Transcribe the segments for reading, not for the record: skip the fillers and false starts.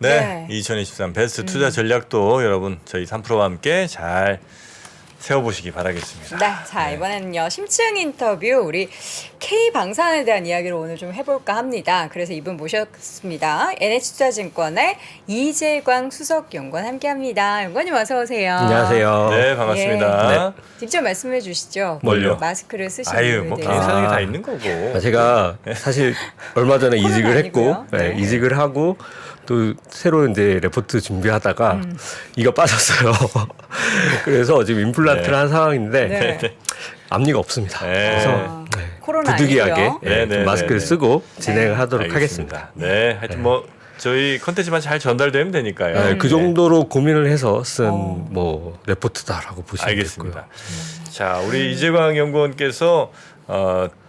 네, 2023 베스트 투자 전략도 여러분 저희 3프로와 함께 잘 세워보시기 바라겠습니다. 네, 자 이번에는요 심층 인터뷰 우리 K 방산에 대한 이야기를 오늘 좀 해볼까 합니다. 그래서 이분 모셨습니다. NH투자증권의 이재광 수석연구원 함께합니다. 연구원님 어서 오세요. 안녕하세요. 네, 반갑습니다. 직접 말씀해 주시죠. 뭘요? 마스크를 쓰시는 아유, 이유에 뭐 대해서. 개인 사정이 다 있는 거고. 제가 사실 얼마 전에 코로나 이직을 했고, 아니고요. 네. 이직을 하고 또 새로 이제 레포트 준비하다가 이가 빠졌어요. 그래서 지금 임플란트를 네. 한 상황인데 네. 앞니가 없습니다. 네. 그래서 코로나 부득이하게 아니고요. 마스크를 쓰고 진행을 하도록 알겠습니다. 하겠습니다. 네, 하여튼 뭐 저희 컨텐츠만 잘 전달되면 되니까요. 네, 그 정도로 고민을 해서 쓴 어. 뭐 레포트다라고 보시면 알겠습니다. 되고요. 자, 우리 이재광 연구원께서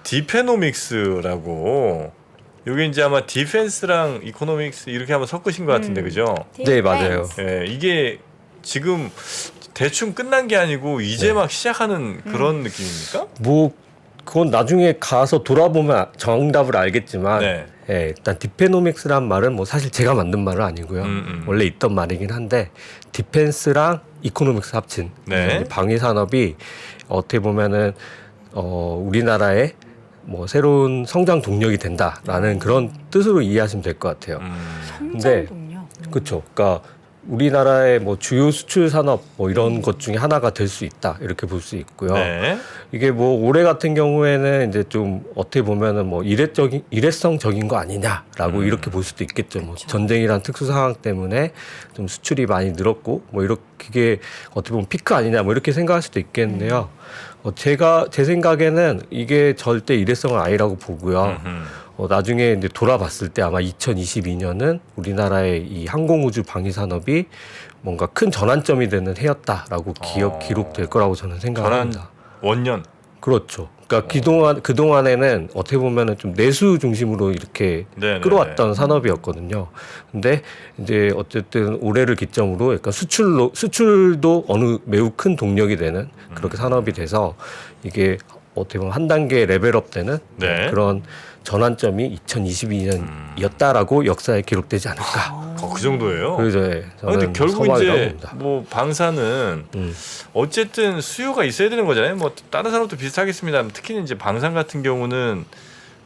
디페노믹스라고 이게 이제 아마 디펜스랑 이코노믹스 이렇게 한번 섞으신 것 같은데 그죠? 네, 맞아요. 예, 이게 지금 대충 끝난 게 아니고 이제 막 시작하는 그런 느낌입니까? 뭐 그건 나중에 가서 돌아보면 정답을 알겠지만 네. 예, 일단 디페노믹스란 말은 뭐 사실 제가 만든 말은 아니고요. 원래 있던 말이긴 한데 디펜스랑 이코노믹스 합친 네. 방위 산업이 어떻게 보면은 우리나라의 뭐 새로운 성장 동력이 된다라는 그런 뜻으로 이해하시면 될 것 같아요. 근데 성장동력. 그렇죠. 그러니까 우리나라의 뭐 주요 수출 산업 뭐 이런 것 중에 하나가 될 수 있다 이렇게 볼 수 있고요. 네. 이게 뭐 올해 같은 경우에는 이제 좀 어떻게 보면은 뭐 일회성적인 거 아니냐라고 이렇게 볼 수도 있겠죠. 뭐 전쟁이란 특수 상황 때문에 좀 수출이 많이 늘었고 뭐 이렇게 이게 어떻게 보면 피크 아니냐 뭐 이렇게 생각할 수도 있겠는데요. 제 생각에는 이게 절대 일회성은 아니라고 보고요. 나중에 이제 돌아봤을 때 아마 2022년은 우리나라의 이 항공우주 방위 산업이 뭔가 큰 전환점이 되는 해였다라고 기록될 거라고 저는 전환 생각합니다. 원년. 그렇죠. 그러니까 그동안에는 어떻게 보면은 좀 내수 중심으로 이렇게 네네네. 끌어왔던 산업이었거든요. 근데 이제 어쨌든 올해를 기점으로 약간 수출도 어느 매우 큰 동력이 되는 그렇게 산업이 돼서 이게 어떻게 보면 한 단계 레벨업 되는 네. 그런 전환점이 2022년이었다라고 역사에 기록되지 않을까. 그 정도예요. 그래서 예, 근데 저는 결국 서방이라고 이제 봅니다. 뭐 방사는 어쨌든 수요가 있어야 되는 거잖아요. 뭐 다른 산업도 비슷하겠습니다. 특히 이제 방산 같은 경우는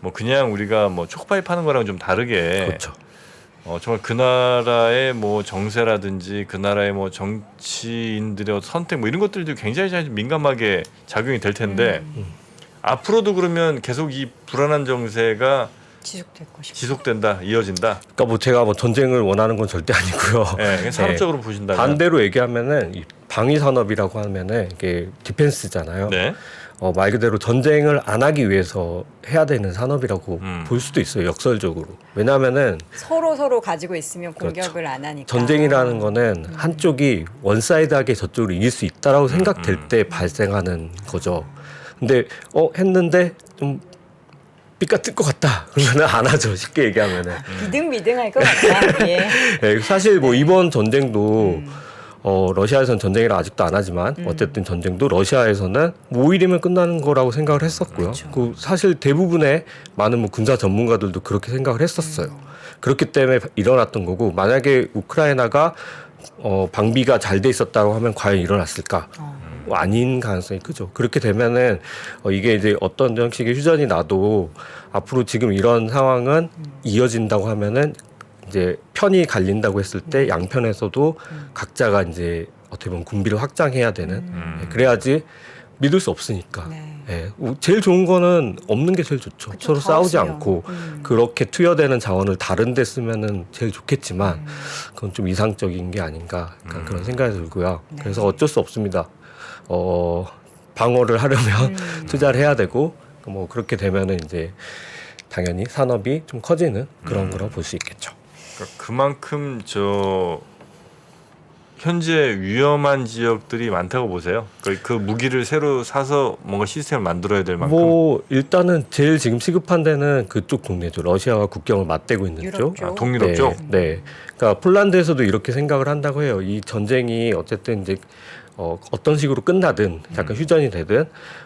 뭐 그냥 우리가 뭐 초코파이 파는 거랑 좀 다르게 그렇죠. 정말 그 나라의 뭐 정세라든지 그 나라의 뭐 정치인들의 선택 뭐 이런 것들도 굉장히 잘 민감하게 작용이 될 텐데 앞으로도 그러면 계속 이 불안한 정세가 지속될 것이고. 지속된다, 이어진다. 그러니까 뭐 제가 뭐 전쟁을 원하는 건 절대 아니고요. 네, 그냥 산업적으로 보신다면 반대로 얘기하면은 이 방위 산업이라고 하면은 이게 디펜스잖아요. 네. 말 그대로 전쟁을 안 하기 위해서 해야 되는 산업이라고 음. 볼 수도 있어요. 역설적으로. 왜냐하면은 서로 가지고 있으면 공격을 안 하니까. 전쟁이라는 거는 한쪽이 원사이드하게 저쪽으로 이길 수 있다라고 생각될 때 발생하는 거죠. 근데 했는데 좀 삐까 뜰 것 같다. 그러면은 안 하죠. 쉽게 얘기하면은. 비등비등할 것 같다. 예. 네, 사실 뭐 이번 전쟁도 러시아에서는 전쟁이라 아직도 안 하지만 어쨌든 전쟁도 러시아에서는 뭐 5일이면 끝나는 거라고 생각을 했었고요. 그 사실 대부분의 많은 뭐 군사 전문가들도 그렇게 생각을 했었어요. 그렇기 때문에 일어났던 거고 만약에 우크라이나가 방비가 잘 돼 있었다고 하면 과연 일어났을까? 뭐 아닌 가능성이 크죠. 그렇게 되면은 이게 이제 어떤 형식의 휴전이 나도 앞으로 지금 이런 상황은 이어진다고 하면은 이제 편이 갈린다고 했을 때 양편에서도 각자가 이제 어떻게 보면 군비를 확장해야 되는 그래야지 믿을 수 없으니까. 네. 예, 제일 좋은 거는 없는 게 제일 좋죠. 그쵸, 서로 다 싸우지 없으면. 않고 그렇게 투여되는 자원을 다른 데 쓰면은 제일 좋겠지만 그건 좀 이상적인 게 아닌가 약간 그런 생각이 들고요. 네. 그래서 어쩔 수 없습니다. 방어를 하려면 투자를 해야 되고 뭐 그렇게 되면은 이제 당연히 산업이 좀 커지는 그런 거라고 볼 수 있겠죠. 그러니까 그만큼 현재 위험한 지역들이 많다고 보세요. 그 무기를 새로 사서 뭔가 시스템을 만들어야 될 만큼. 뭐 일단은 제일 지금 시급한 데는 그쪽 동네죠. 러시아와 국경을 맞대고 있는 유럽 쪽. 쪽. 동유럽 쪽. 네. 그러니까 폴란드에서도 이렇게 생각을 한다고 해요. 이 전쟁이 어쨌든 이제 어떤 식으로 끝나든 약간 휴전이 되든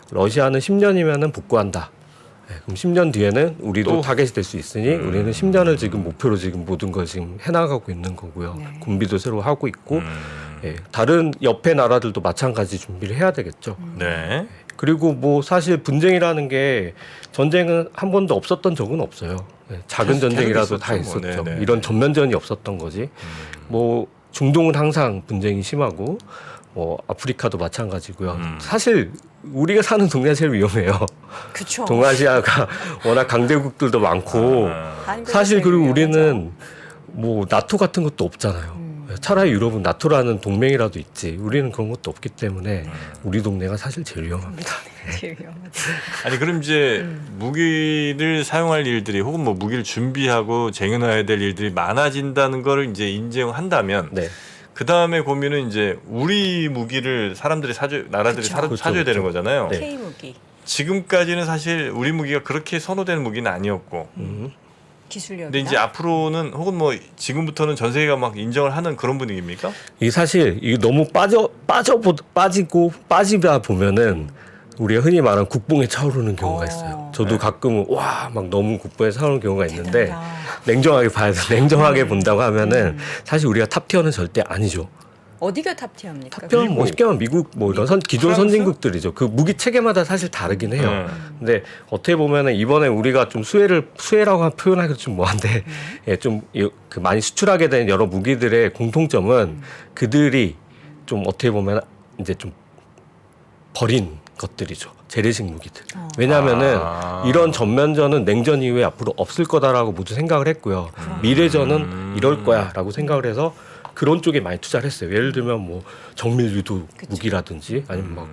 러시아는 10년이면은 복구한다. 그럼 10년 뒤에는 우리도 또? 타겟이 될 수 있으니 우리는 10년을 지금 목표로 지금 모든 걸 지금 해나가고 있는 거고요. 네. 군비도 새로 하고 있고 다른 옆에 나라들도 마찬가지 준비를 해야 되겠죠. 네. 그리고 뭐 사실 분쟁이라는 게 전쟁은 한 번도 없었던 적은 없어요. 작은 계속 전쟁이라도 있었죠, 다 뭐. 있었죠. 네네. 이런 전면전이 없었던 거지. 뭐 중동은 항상 분쟁이 심하고 뭐 아프리카도 마찬가지고요. 사실 우리가 사는 동네가 제일 위험해요. 그쵸. 동아시아가 워낙 강대국들도 많고 한국이 사실 제일 그리고 위험하죠. 우리는 뭐 나토 같은 것도 없잖아요. 차라리 유럽은 나토라는 동맹이라도 있지. 우리는 그런 것도 없기 때문에 우리 동네가 사실 제일 위험합니다. 제일 위험하죠. 아니 그럼 이제 무기를 사용할 일들이 혹은 뭐 무기를 준비하고 쟁여놔야 될 일들이 많아진다는 걸 이제 인정한다면 네. 그 다음에 고민은 이제 우리 무기를 사람들이 나라들이 그쵸. 사줘야 되는 거잖아요. 네. K 무기 지금까지는 사실 우리 무기가 그렇게 선호되는 무기는 아니었고. 기술력이나. 근데 이제 앞으로는 혹은 뭐 지금부터는 전 세계가 막 인정을 하는 그런 분위기입니까? 이게 사실 이게 너무 빠지다 보면은 우리가 흔히 말하는 국뽕에 차오르는 경우가 있어요. 저도 가끔 와 막 너무 국뽕에 차오르는 경우가 있는데 대단하다. 냉정하게 봐야 돼. 냉정하게 본다고 하면은 사실 우리가 탑티어는 절대 아니죠. 어디가 탑티어입니까? 탑티어는 뭐 쉽게 말하면 미국 뭐 이런 기존 프랑스? 선진국들이죠. 그 무기 체계마다 사실 다르긴 해요. 네. 근데 어떻게 보면은 이번에 우리가 좀 수혜라고 표현하기 좀 뭐한데 예, 좀 그 많이 수출하게 된 여러 무기들의 공통점은 그들이 좀 어떻게 보면 이제 좀 버린 것들이죠. 재래식 무기들. 왜냐하면은 이런 전면전은 냉전 이후에 앞으로 없을 거다라고 모두 생각을 했고요. 미래전은 이럴 거야라고 생각을 해서 그런 쪽에 많이 투자를 했어요. 예를 들면 뭐 정밀 유도 무기라든지 아니면 막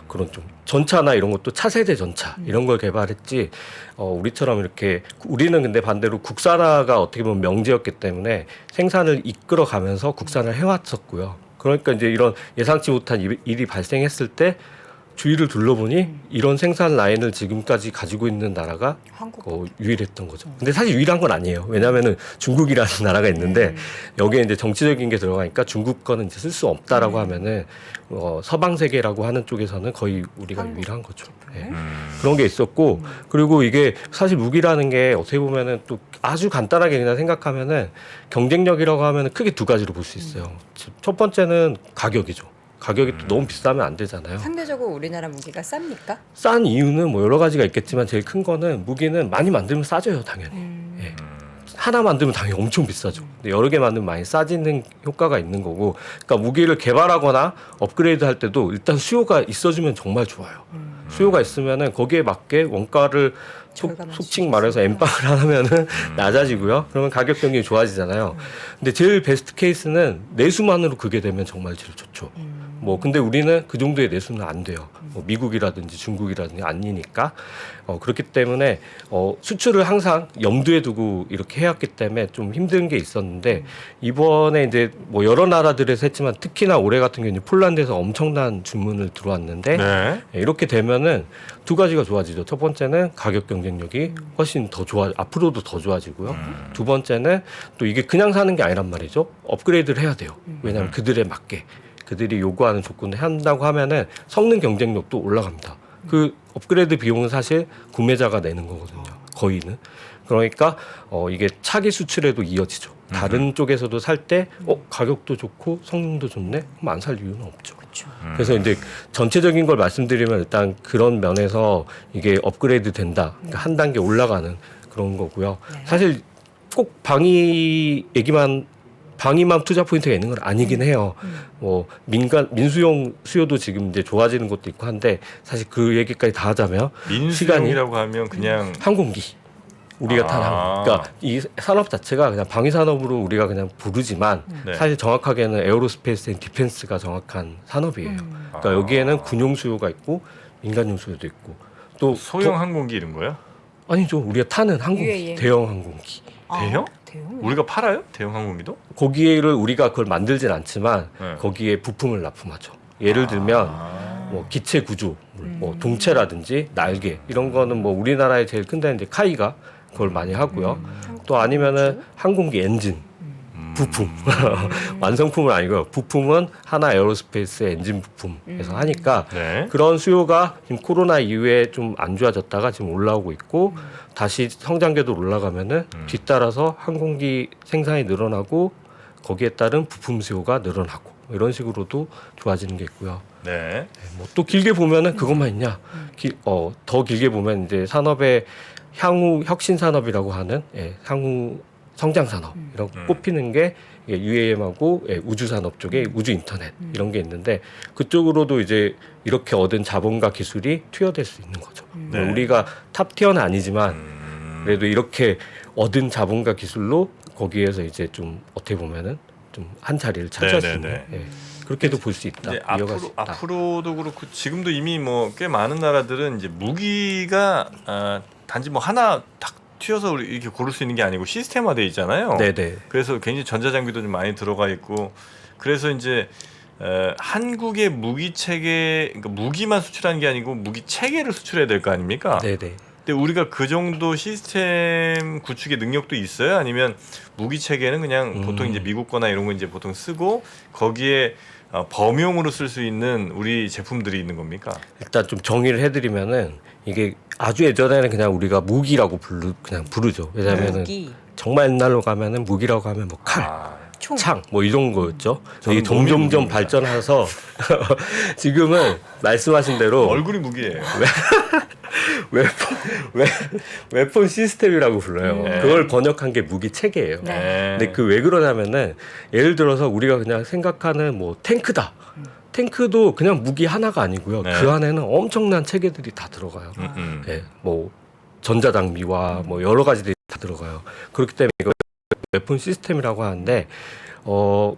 그런 좀 전차나 이런 것도 차세대 전차 이런 걸 개발했지. 우리처럼 이렇게 우리는 근데 반대로 국산화가 어떻게 보면 명제였기 때문에 생산을 이끌어 가면서 국산을 해왔었고요. 그러니까 이제 이런 예상치 못한 일이 발생했을 때 주위를 둘러보니 이런 생산 라인을 지금까지 가지고 있는 나라가 한국. 유일했던 거죠. 근데 사실 유일한 건 아니에요. 왜냐하면은 중국이라는 나라가 있는데 여기에 이제 정치적인 게 들어가니까 중국 거는 이제 쓸 수 없다라고 하면은 서방 세계라고 하는 쪽에서는 거의 우리가 유일한 거죠. 예. 그런 게 있었고 그리고 이게 사실 무기라는 게 어떻게 보면은 또 아주 간단하게 그냥 생각하면은 경쟁력이라고 하면은 크게 두 가지로 볼 수 있어요. 첫 번째는 가격이죠. 가격이 또 너무 비싸면 안 되잖아요. 상대적으로 우리나라 무기가 쌉니까? 싼 이유는 뭐 여러 가지가 있겠지만 제일 큰 거는 무기는 많이 만들면 싸져요, 당연히. 예. 하나 만들면 당연히 엄청 비싸죠. 근데 여러 개 만들면 많이 싸지는 효과가 있는 거고, 그러니까 무기를 개발하거나 업그레이드 할 때도 일단 수요가 있어주면 정말 좋아요. 수요가 있으면은 거기에 맞게 원가를 절감할 속칭 수 말해서 있으니까. 엠빵을 하면은 낮아지고요. 그러면 가격 경쟁이 좋아지잖아요. 근데 제일 베스트 케이스는 내수만으로 그게 되면 정말 제일 좋죠. 뭐 근데 우리는 그 정도의 내수는 안 돼요. 뭐 미국이라든지 중국이라든지 아니니까 그렇기 때문에 수출을 항상 염두에 두고 이렇게 해왔기 때문에 좀 힘든 게 있었는데 이번에 이제 뭐 여러 나라들에서 했지만 특히나 올해 같은 경우는 폴란드에서 엄청난 주문을 들어왔는데 네. 이렇게 되면은 두 가지가 좋아지죠. 첫 번째는 가격 경쟁력이 훨씬 더 앞으로도 더 좋아지고요. 두 번째는 또 이게 그냥 사는 게 아니란 말이죠. 업그레이드를 해야 돼요. 왜냐하면 그들에 맞게 그들이 요구하는 조건을 한다고 하면은 성능 경쟁력도 올라갑니다. 그 업그레이드 비용은 사실 구매자가 내는 거거든요. 거의는. 그러니까 이게 차기 수출에도 이어지죠. 다른 쪽에서도 살 때 가격도 좋고 성능도 좋네. 그럼 안 살 이유는 없죠. 그렇죠. 그래서 이제 전체적인 걸 말씀드리면 일단 그런 면에서 이게 업그레이드 된다. 그러니까 한 단계 올라가는 그런 거고요. 네. 사실 꼭 방위만 투자 포인트가 있는 건 아니긴 해요. 뭐 민수용 수요도 지금 이제 좋아지는 것도 있고 한데 사실 그 얘기까지 다 하자면 민수용이라고 하면 그냥 항공기 우리가 타는 항공. 그러니까 이 산업 자체가 그냥 방위 산업으로 우리가 그냥 부르지만 네. 사실 정확하게는 에어로스페이스 앤 디펜스가 정확한 산업이에요. 그러니까 여기에는 군용 수요가 있고 민간용 수요도 있고 또 소형 항공기 이런 거야? 아니죠. 우리가 타는 항공기, UAM. 대형 항공기. 대형? 대형? 우리가 팔아요? 대형 항공기도? 거기를 우리가 그걸 만들진 않지만 네. 거기에 부품을 납품하죠. 예를 들면 뭐 기체 구조, 뭐 동체라든지 날개 이런 거는 뭐 우리나라의 제일 큰 데는 이제 카이가 그걸 많이 하고요. 또 아니면은 항공기 엔진 부품 완성품은 아니고요. 부품은 하나 에어로스페이스의 엔진 부품에서 하니까 네. 그런 수요가 지금 코로나 이후에 좀 안 좋아졌다가 지금 올라오고 있고 다시 성장궤도 올라가면은 뒤따라서 항공기 생산이 늘어나고 거기에 따른 부품 수요가 늘어나고 이런 식으로도 좋아지는 게 있고요. 네. 뭐 또 길게 보면은 그것만 있냐? 더 길게 보면 이제 산업의 향후 혁신 산업이라고 하는 향후 성장 산업 이런 꼽히는 게 UAM하고 우주 산업 쪽에 우주 인터넷 이런 게 있는데 그쪽으로도 이제 이렇게 얻은 자본과 기술이 투여될 수 있는 거죠. 네. 우리가 탑티어는 아니지만 그래도 이렇게 얻은 자본과 기술로 거기에서 이제 좀 어떻게 보면은 좀 한 자리를 차지할 수 있는 그렇게도 볼 수 있다. 이제 이어갈 수 있다. 앞으로도 그렇고 지금도 이미 뭐 꽤 많은 나라들은 이제 무기가 단지 뭐 하나 딱 튀어서 우리 이렇게 고를 수 있는 게 아니고 시스템화돼 있잖아요. 네네. 그래서 굉장히 전자장비도 좀 많이 들어가 있고 그래서 이제 한국의 무기 체계, 그러니까 무기만 수출하는 게 아니고 무기 체계를 수출해야 될 거 아닙니까? 네네. 근데 우리가 그 정도 시스템 구축의 능력도 있어요? 아니면 무기 체계는 그냥 보통 이제 미국 거나 이런 거 이제 보통 쓰고 거기에 범용으로 쓸 수 있는 우리 제품들이 있는 겁니까? 일단 좀 정의를 해드리면은 이게 아주 예전에는 그냥 우리가 무기라고 그냥 부르죠. 왜냐하면은 무기. 정말 옛날로 가면은 무기라고 하면 뭐 칼, 총. 창, 뭐 이런 거였죠. 저는 이게 몸이 점점점 무기입니다. 발전해서 지금은 말씀하신 대로 얼굴이 무기예요. 웨폰 시스템이라고 불러요. 네. 그걸 번역한 게 무기 체계예요. 네. 근데 그 왜 그러냐면은 예를 들어서 우리가 그냥 생각하는 뭐 탱크다. 탱크도 그냥 무기 하나가 아니고요. 네. 그 안에는 엄청난 체계들이 다 들어가요. 뭐 전자장비와 뭐 여러 가지들이 다 들어가요. 그렇기 때문에 이거 웨폰 시스템이라고 하는데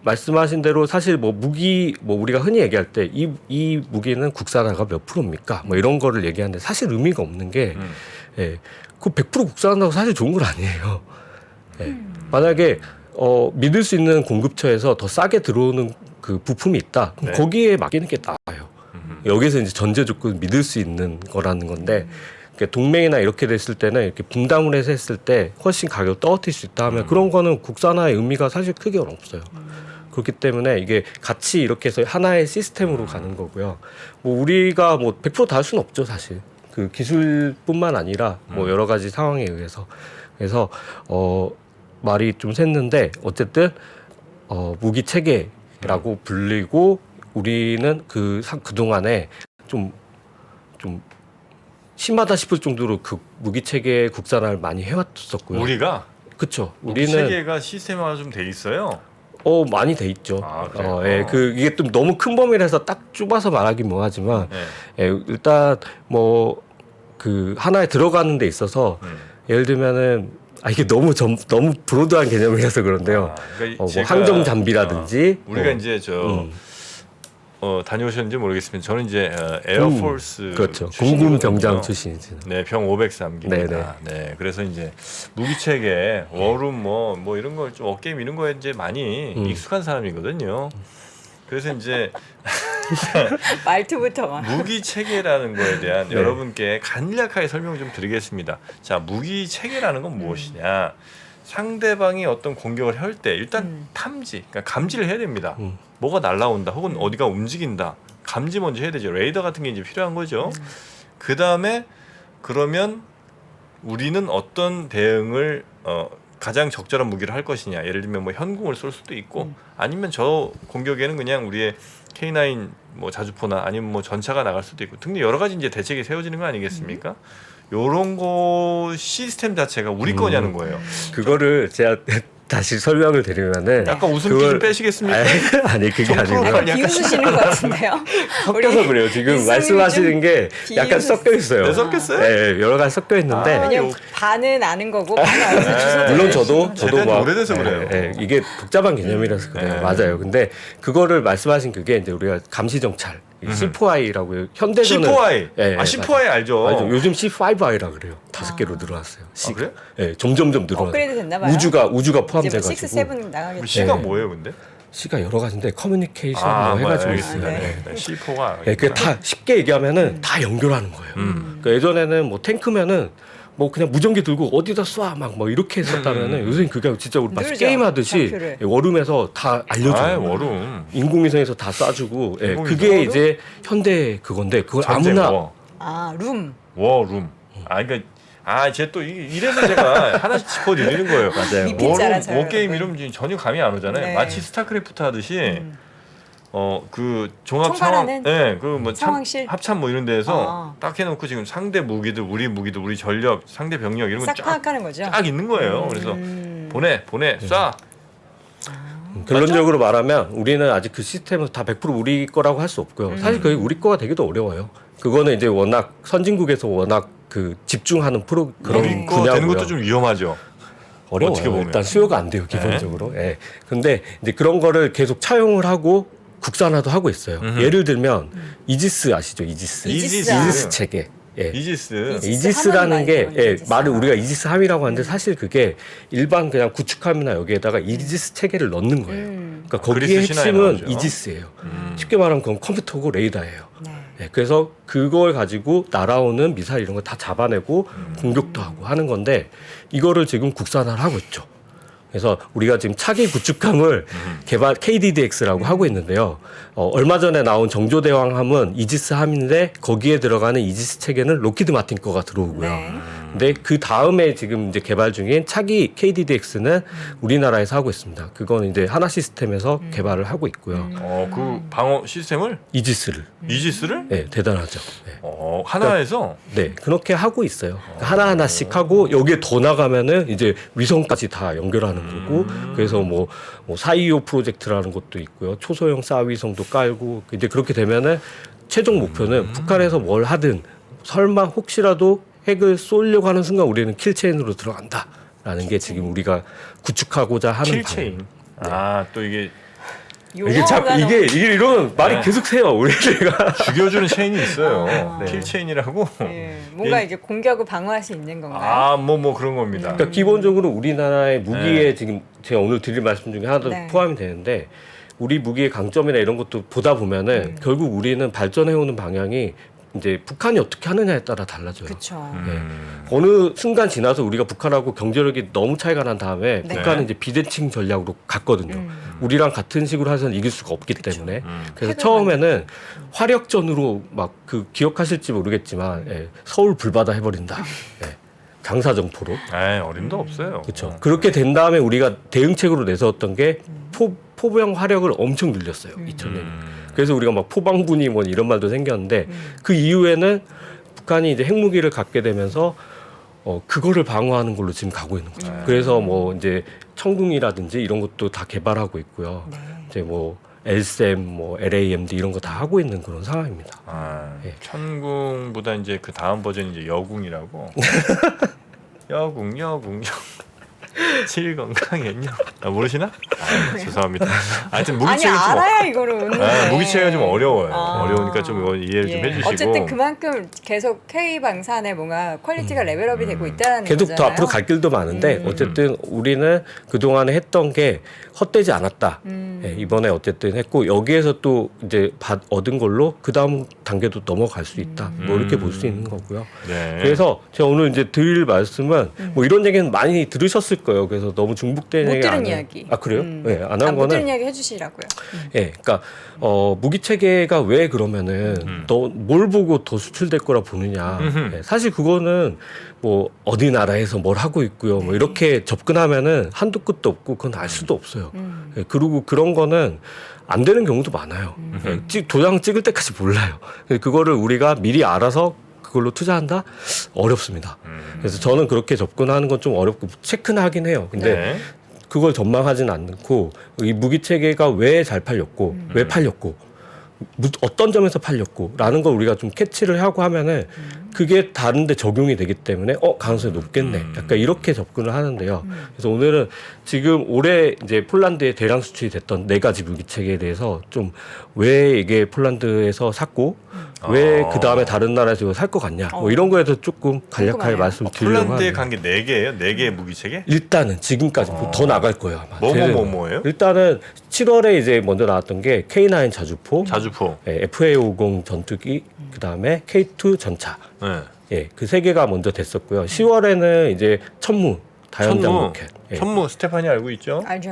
말씀하신 대로 사실 뭐 무기 뭐 우리가 흔히 얘기할 때 이 무기는 국산화가 몇 프로입니까? 뭐 이런 거를 얘기하는데 사실 의미가 없는 게 그 100% 국산화한다고 사실 좋은 건 아니에요. 만약에 믿을 수 있는 공급처에서 더 싸게 들어오는 그 부품이 있다. 그럼 네. 거기에 맡기는 게 나아요. 여기서 이제 전제 조건 믿을 수 있는 거라는 건데 그러니까 동맹이나 이렇게 됐을 때는 이렇게 분담을 해서 했을 때 훨씬 가격 떨어뜨릴 수 있다 하면 그런 거는 국산화의 의미가 사실 크게 없어요. 그렇기 때문에 이게 같이 이렇게 해서 하나의 시스템으로 가는 거고요. 뭐 우리가 뭐 100% 다 할 수는 없죠, 사실. 그 기술뿐만 아니라 뭐 여러 가지 상황에 의해서 그래서 말이 좀 샜는데 어쨌든 무기 체계라고 불리고 우리는 그동안에 좀 심하다 싶을 정도로 그 무기 체계 국산화를 많이 해왔었고요. 우리가 그쵸. 무기 우리는 체계가 시스템화 좀 돼 있어요. 많이 돼 있죠. 아, 그래요? 이게 좀 너무 큰 범위라서 딱 좁아서 말하긴 뭐하지만 일단 뭐 그 하나에 들어가는 데 있어서 예를 들면은 이게 너무 브로드한 개념이라서 그런데요. 그러니까 뭐 항정 장비라든지 우리가 이제 다녀오셨는지 모르겠으면 저는 이제 에어포스 그렇죠. 출신이거든요. 공군 병장 출신이죠. 네, 병 503기입니다. 네네. 네, 그래서 이제 무기 체계, 워룸 뭐 이런 걸 좀 어깨 미는 거에 이제 많이 익숙한 사람이거든요. 그래서 이제 말투부터 막. 무기 체계라는 거에 대한 여러분께 간략하게 설명 좀 드리겠습니다. 자, 무기 체계라는 건 무엇이냐? 상대방이 어떤 공격을 할 때 일단 탐지, 그러니까 감지를 해야 됩니다. 뭐가 날라온다, 혹은 어디가 움직인다, 감지 먼저 해야 되죠. 레이더 같은 게 이제 필요한 거죠. 그 다음에 그러면 우리는 어떤 대응을 가장 적절한 무기를 할 것이냐. 예를 들면 뭐 현궁을 쏠 수도 있고, 아니면 저 공격에는 그냥 우리의 K9 뭐 자주포나 아니면 뭐 전차가 나갈 수도 있고 등등 여러 가지 이제 대책이 세워지는 거 아니겠습니까? 요런 거 시스템 자체가 우리 거냐는 거예요. 그거를 제가 다시 설명을 드리면은 약간 웃음기 좀 빼시겠습니까? 아니 그게 아니고요. 약간 비웃으시는 것 같은데요. 섞여서 그래요. 지금 일상이 말씀하시는 게 좀 약간 섞여 있어요. 네, 섞였어요? 네, 여러 가지 섞여 있는데 왜냐면 반은 아는 거고 반은 어디서 주워 물론 들으시는 저도 대단히 막 오래돼서 그래요. 이게 복잡한 개념이라서 그래요. 네. 맞아요. 근데 그거를 말씀하신 그게 이제 우리가 감시 정찰 C4I라고 현대전은 C4I. 예, C4I 알죠? 알죠. 요즘 C5I라 그래요. 5개로 늘어났어요. 아, 그래요? 예, 점점점 늘어나요. 업그레이드 됐나 봐요. 우주가 이제 뭐 포함돼 6, 가지고 7 나가겠죠. C가 네. 뭐예요, 근데? C가 여러 가지인데 커뮤니케이션 뭐 해가지고 있어요. 알겠습니다. 네. 네. C4가 네, 그게 다 쉽게 얘기하면은 다 연결하는 거예요. 그러니까 예전에는 뭐 탱크면은 뭐 그냥 무전기 들고 어디다 쏴 막 뭐 이렇게 했었다면은 요새는 그게 진짜 우리 마치 누르죠, 게임하듯이 좌표를. 워룸에서 다 알려줘요. 워룸. 인공위성에서 다 쏴주고 예, 인공위성. 그게 워룸? 이제 현대 그건데 그걸 전쟁 아무나 룸. 워룸. 그러니까 제 또 이래서 제가 하나씩 짚어드리는 거예요. 맞아요. 미필 잘하죠, 워게임 여러분. 이름 전혀 감이 안 오잖아요. 네. 마치 스타크래프트 하듯이 그 종합 총괄하는? 상황, 그뭐 상황실? 합참 뭐 이런 데서 딱 해놓고 지금 상대 무기들, 우리 전력, 상대 병력 이런 싹 거쫙 파악하는 거죠. 딱 있는 거예요. 그래서 보내, 쏴. 결론적으로 말하면 우리는 아직 그 시스템은 다 100% 우리 거라고 할 수 없고요. 사실 그게 우리 거가 되기도 어려워요. 그거는 이제 워낙 선진국에서 워낙 그 집중하는 그런 우리 거 분야고요. 되는 것도 좀 위험하죠. 어려워요. 어떻게 보면. 일단 수요가 안 돼요 기본적으로. 예. 근데 이제 그런 거를 계속 차용을 하고 국산화도 하고 있어요. 예를 들면 이지스 아시죠? 이지스. 이지스 체계. 예. 이지스. 이지스라는 함은 게 많이 예, 이지스. 말을 우리가 이지스 함이라고 하는데 사실 그게 일반 그냥 구축함이나 여기에다가 이지스 체계를 넣는 거예요. 그러니까 거기에 그리스 신화에 핵심은 나오죠. 이지스예요. 쉽게 말하면 그건 컴퓨터고 레이더예요. 네. 예, 그래서 그걸 가지고 날아오는 미사일 이런 거 다 잡아내고 공격도 하고 하는 건데 이거를 지금 국산화를 하고 있죠. 그래서 우리가 지금 차기 구축함을 개발 KDDX라고 하고 있는데요. 얼마 전에 나온 정조대왕함은 이지스 함인데 거기에 들어가는 이지스 체계는 록히드 마틴 거가 들어오고요. 네. 근데 그 다음에 지금 이제 개발 중인 차기 KDDX는 우리나라에서 하고 있습니다. 그건 이제 하나 시스템에서 개발을 하고 있고요. 그 방어 시스템을 이지스를. 이지스를 네, 대단하죠. 네. 하나에서 네, 그렇게 하고 있어요. 그러니까 하나하나씩 하고 여기에 더 나가면은 이제 위성까지 다 연결하는 거고 그래서 뭐 425 프로젝트라는 것도 있고요. 초소형 쌀위성도 깔고 이제 그렇게 되면은 최종 목표는 북한에서 뭘 하든 설마 혹시라도 핵을 쏘려고 하는 순간 우리는 킬체인으로 들어간다라는 게 지금 우리가 구축하고자 하는 킬체인. 또 이게 이게 자꾸 이게 이런 말이 네. 계속 새요. 우리가 죽여주는 체인이 있어요. 킬체인이라고. 뭔가 이게 공격을 방어할 수 있는 건가요? 뭐 그런 겁니다. 그러니까 기본적으로 우리나라의 무기에 지금 제가 오늘 드릴 말씀 중에 하나도 네. 포함이 되는데 우리 무기의 강점이나 이런 것도 보다 보면은 결국 우리는 발전해오는 방향이 이제 북한이 어떻게 하느냐에 따라 달라져요. 그렇죠. 어느 순간 지나서 우리가 북한하고 경제력이 너무 차이가 난 다음에 네. 북한은 이제 비대칭 전략으로 갔거든요. 우리랑 같은 식으로 해서는 이길 수가 없기 때문에 그래서 핵을 처음에는 화력전으로 막 그 기억하실지 모르겠지만 서울 불바다 해버린다. 장사정포로. 어림도 없어요. 그렇죠. 그렇게 된 다음에 우리가 대응책으로 내세웠던 게 포병 화력을 엄청 늘렸어요. 2000년에. 그래서 우리가 막 포방분이 뭐 이런 말도 생겼는데 그 이후에는 북한이 이제 핵무기를 갖게 되면서 그거를 방어하는 걸로 지금 가고 있는 거죠. 그래서 뭐 이제 천궁이라든지 이런 것도 다 개발하고 있고요. 네. 이제 뭐 LSM, 뭐 LAMD 이런 거 다 하고 있는 그런 상황입니다. 예. 천궁보다 이제 그 다음 버전이 이제 여궁이라고. 여궁. 칠건강했냐? 모르시나? 죄송합니다. 하여튼 아니 무기체가 좀 알아야 이거를 웃는데. 무기체가 좀 어려워요. 아. 어려우니까 좀 이거 이해를 좀 예. 해주시고. 어쨌든 그만큼 계속 K 방산의 뭔가 퀄리티가 레벨업이 되고 있다는 계속 거잖아요. 더 앞으로 갈 길도 많은데 어쨌든 우리는 그동안에 했던 게 헛되지 않았다. 예, 이번에 어쨌든 했고 여기에서 또 이제 얻은 걸로 그 다음 단계도 넘어갈 수 있다. 뭐 이렇게 볼 수 있는 거고요. 네. 그래서 제가 오늘 이제 드릴 말씀은 뭐 이런 얘기는 많이 들으셨을 거예요. 그래서 너무 중복된 못 얘기 들은 안 이야기. 아 그래요? 네, 안 한 못 들은 거는 이야기 해주시라고요. 예, 그러니까 무기 체계가 왜 그러면은 너 뭘 보고 더 수출될 거라 보느냐. 예, 사실 그거는 뭐 어디 나라에서 뭘 하고 있고요. 뭐 이렇게 접근하면은 한도 끝도 없고 그건 알 수도 없어요. 예, 그리고 그런 거는 안 되는 경우도 많아요. 예, 도장 찍을 때까지 몰라요. 그거를 우리가 미리 알아서 그걸로 투자한다? 어렵습니다. 그래서 저는 그렇게 접근하는 건 좀 어렵고 체크는 하긴 해요. 근데 네. 그걸 전망하진 않고 이 무기 체계가 왜 잘 팔렸고 왜 팔렸고 어떤 점에서 팔렸고라는 걸 우리가 좀 캐치를 하고 하면은 그게 다른데 적용이 되기 때문에 가능성이 높겠네. 약간 이렇게 접근을 하는데요. 그래서 오늘은 지금 올해 이제 폴란드에 대량 수출이 됐던 4가지 무기 체계에 대해서 좀 왜 이게 폴란드에서 샀고 왜 그 다음에 다른 나라에서 살 것 같냐. 뭐 이런 거에 대해서 조금 간략하게 궁금하네요. 말씀을 드리려고 폴란드에 하는데 간 게 4개예요? 4개의 무기체계? 일단은 지금까지 더 나갈 거예요 아마. 뭐예요? 일단은 7월에 이제 먼저 나왔던 게 K9 자주포, 자주포. FA50 전투기, 그 다음에 K2 전차. 네. 예, 그 세 개가 먼저 됐었고요. 10월에는 이제 천무 다연장 로켓. 예. 천무 스테파니 알고 있죠? 알죠.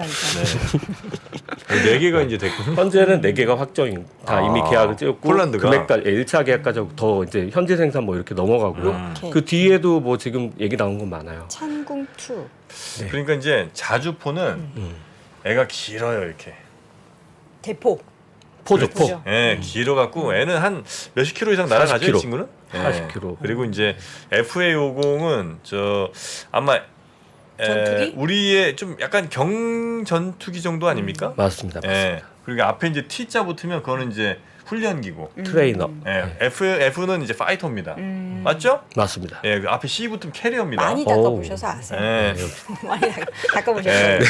네 개가 이제 됐군요. 현재는 4개가 확정이 다 이미 계약을 찍었고 폴란드가? 금액까지 1차 계약까지 하고 더 이제 현지 생산 뭐 이렇게 넘어가고요. 로켓. 그 뒤에도 뭐 지금 얘기 나온 건 많아요. 찬궁 2. 네. 그러니까 이제 자주포는 애가 길어요 이렇게. 대포. 포죠, 포. 그렇죠. 예, 길어갖고 애는 한 몇십 킬로 이상 날아가죠, 40km. 이 친구는? 40km. 그리고 이제 FA50은 저 아마 전투기? 우리의 좀 약간 경전투기 정도 아닙니까? 맞습니다. 예. 맞습니다. 그리고 앞에 이제 T자 붙으면 그거는 이제 훈련기고. 트레이너. 예. F는 이제 파이터입니다. 맞죠? 맞습니다. 예, 그 앞에 C 붙으면 캐리어입니다. 많이 닦아보셔서 아세요. 예. 많이 닦아보셨어요. 네.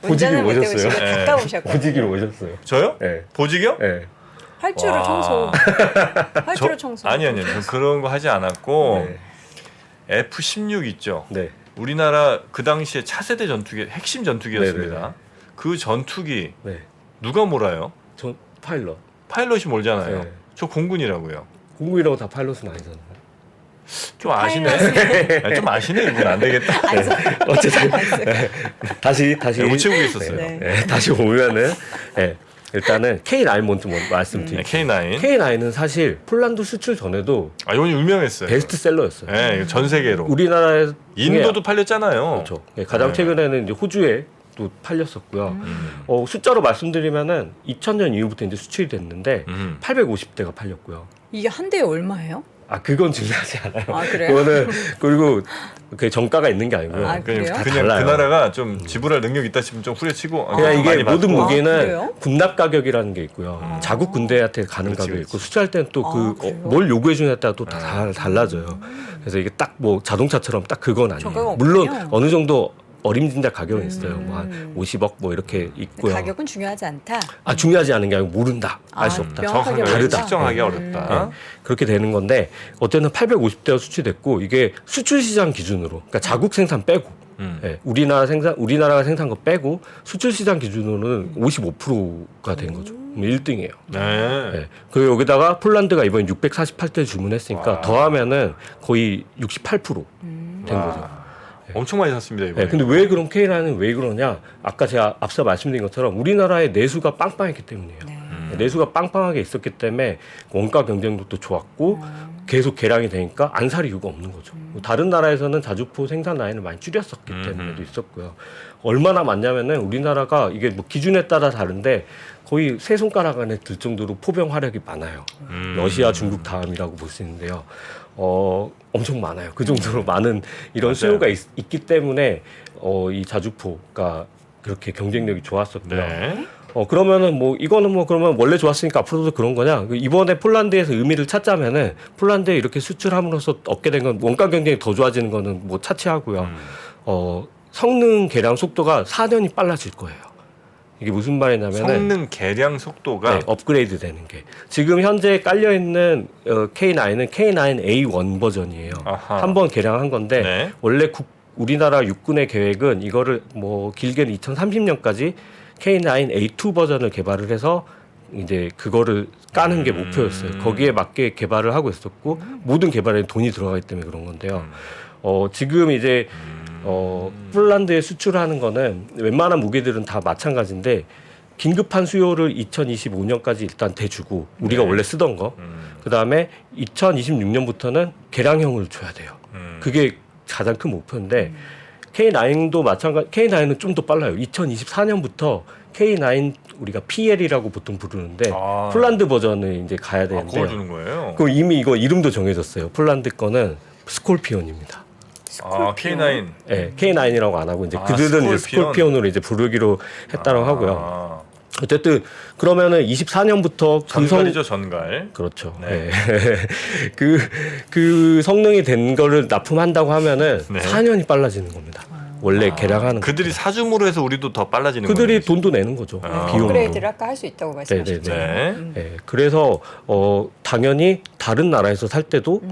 운전을 못 보직이 해보시고 오셨어요. 닦아보셨거든요. 보직기로 오셨어요. 저요? 예. 보직이요? 예. 활주로 와. 청소. 활주로 청소. 아니요. 저 그런 거 하지 않았고 네. F16 있죠. 네. 우리나라 그 당시에 차세대 전투기 핵심 전투기였습니다. 네네네. 그 전투기 네. 누가 몰아요? 전 파일럿. 파일럿이 몰잖아요. 네. 저 공군이라고요. 공군이라고 다 파일럿은 아니잖아요. 좀 아시네. 좀 아시네 이분 안 되겠다. 어쨌든 다시 네, 우체국에 있었어요. 네. 네, 다시 오면은 일단은 K9 먼저 말씀드릴게요. K9. K9은 사실 폴란드 수출 전에도 아 이건 유명했어요. 베스트셀러였어요. 네, 이거 전 세계로. 우리나라에 인도도 팔렸잖아요. 그렇죠. 가장 네. 최근에는 이제 호주에 또 팔렸었고요. 숫자로 말씀드리면은 2000년 이후부터 이제 수출이 됐는데 850대가 팔렸고요. 이게 한 대에 얼마예요? 아 그건 중요하지 않아요. 아, 그래요? 그거는 그리고 그 정가가 있는 게 아니고요. 아, 그래요? 그냥 달라요. 그 나라가 좀 지불할 능력 있다 싶으면 좀 후려치고 그냥 이게 많이 모든 받고. 무기는 그래요? 군납 가격이라는 게 있고요. 자국 군대한테 가는 그렇지, 가격이 있고 그렇지. 수출할 때는 또 그래요? 뭘 요구해 주냐에 따라 또 다 달라져요. 그래서 이게 딱 뭐 자동차처럼 딱 그건 정가가 아니에요. 없군요. 물론 어느 정도 어림짐작 가격은 있어요. 뭐 한 50억 뭐 이렇게 있고요. 가격은 중요하지 않다. 아 중요하지 않은 게 아니고 모른다. 알 수 없다. 명확하게 정확하게 다르다. 측정하기 네. 어렵다. 그렇게 되는 건데 어쨌든 850대가 수출됐고 이게 수출 시장 기준으로 그러니까 자국 생산 빼고 우리나라가 생산 거 빼고 수출 시장 기준으로는 55%가 된 거죠. 1등이에요. 네. 그리고 여기다가 폴란드가 이번에 648대 주문했으니까 와. 더하면은 거의 68%된 거죠. 엄청 많이 샀습니다 이번에. 근데 왜 그럼 K라는 왜 그러냐? 아까 제가 앞서 말씀드린 것처럼 우리나라의 내수가 빵빵했기 때문이에요. 내수가 빵빵하게 있었기 때문에 원가 경쟁력도 좋았고 계속 개량이 되니까 안 살 이유가 없는 거죠. 다른 나라에서는 자주포 생산 라인을 많이 줄였었기 때문에도 있었고요. 얼마나 많냐면은 우리나라가 이게 뭐 기준에 따라 다른데 거의 세 손가락 안에 들 정도로 포병 화력이 많아요. 러시아, 중국 다음이라고 볼 수 있는데요. 엄청 많아요. 그 정도로 많은 이런 맞아요. 수요가 있기 때문에 이 자주포가 그렇게 경쟁력이 좋았었고요. 네. 그러면은 뭐 이거는 뭐 그러면 원래 좋았으니까 앞으로도 그런 거냐? 이번에 폴란드에서 의미를 찾자면은 폴란드에 이렇게 수출함으로써 얻게 된 건 원가 경쟁이 더 좋아지는 거는 뭐 차치하고요. 성능 개량 속도가 4년이 빨라질 거예요. 이게 무슨 말이냐면은 성능 개량 속도가 업그레이드 되는 게 지금 현재 깔려 있는 K9은 K9A1 버전이에요. 아하. 한 번 개량한 건데 네. 원래 우리나라 육군의 계획은 이거를 뭐 길게는 2030년까지 K9A2 버전을 개발을 해서 이제 그거를 까는 게 목표였어요. 거기에 맞게 개발을 하고 있었고 모든 개발에 돈이 들어가기 때문에 그런 건데요. 지금 이제 폴란드에 수출하는 거는 웬만한 무기들은 다 마찬가지인데 긴급한 수요를 2025년까지 일단 대주고 우리가 원래 쓰던 거 그다음에 2026년부터는 개량형을 줘야 돼요. 그게 가장 큰 목표인데 K9도 마찬가지. K9은 좀 더 빨라요. 2024년부터 K9 우리가 PL이라고 보통 부르는데 폴란드 버전을 이제 가야 되는데 그걸 주는 거예요. 그 이미 이거 이름도 정해졌어요. 폴란드 거는 스콜피온입니다. K9. 네, K9이라고 안 하고 이제 그들은 이제 스콜피온으로 이제 부르기로 했다고 하고요. 어쨌든 그러면은 24년부터 전갈이죠, 전갈. 그렇죠. 네. 그 성능이 된 거를 납품한다고 하면은 네. 4년이 빨라지는 겁니다. 원래 개량하는 그들이 사줌으로 해서 우리도 더 빨라지는 거예요. 그들이 돈도 내는 거죠. 비용도. 업그레이드를 아까 할 수 있다고 말씀하셨죠. 네. 네, 그래서 당연히 다른 나라에서 살 때도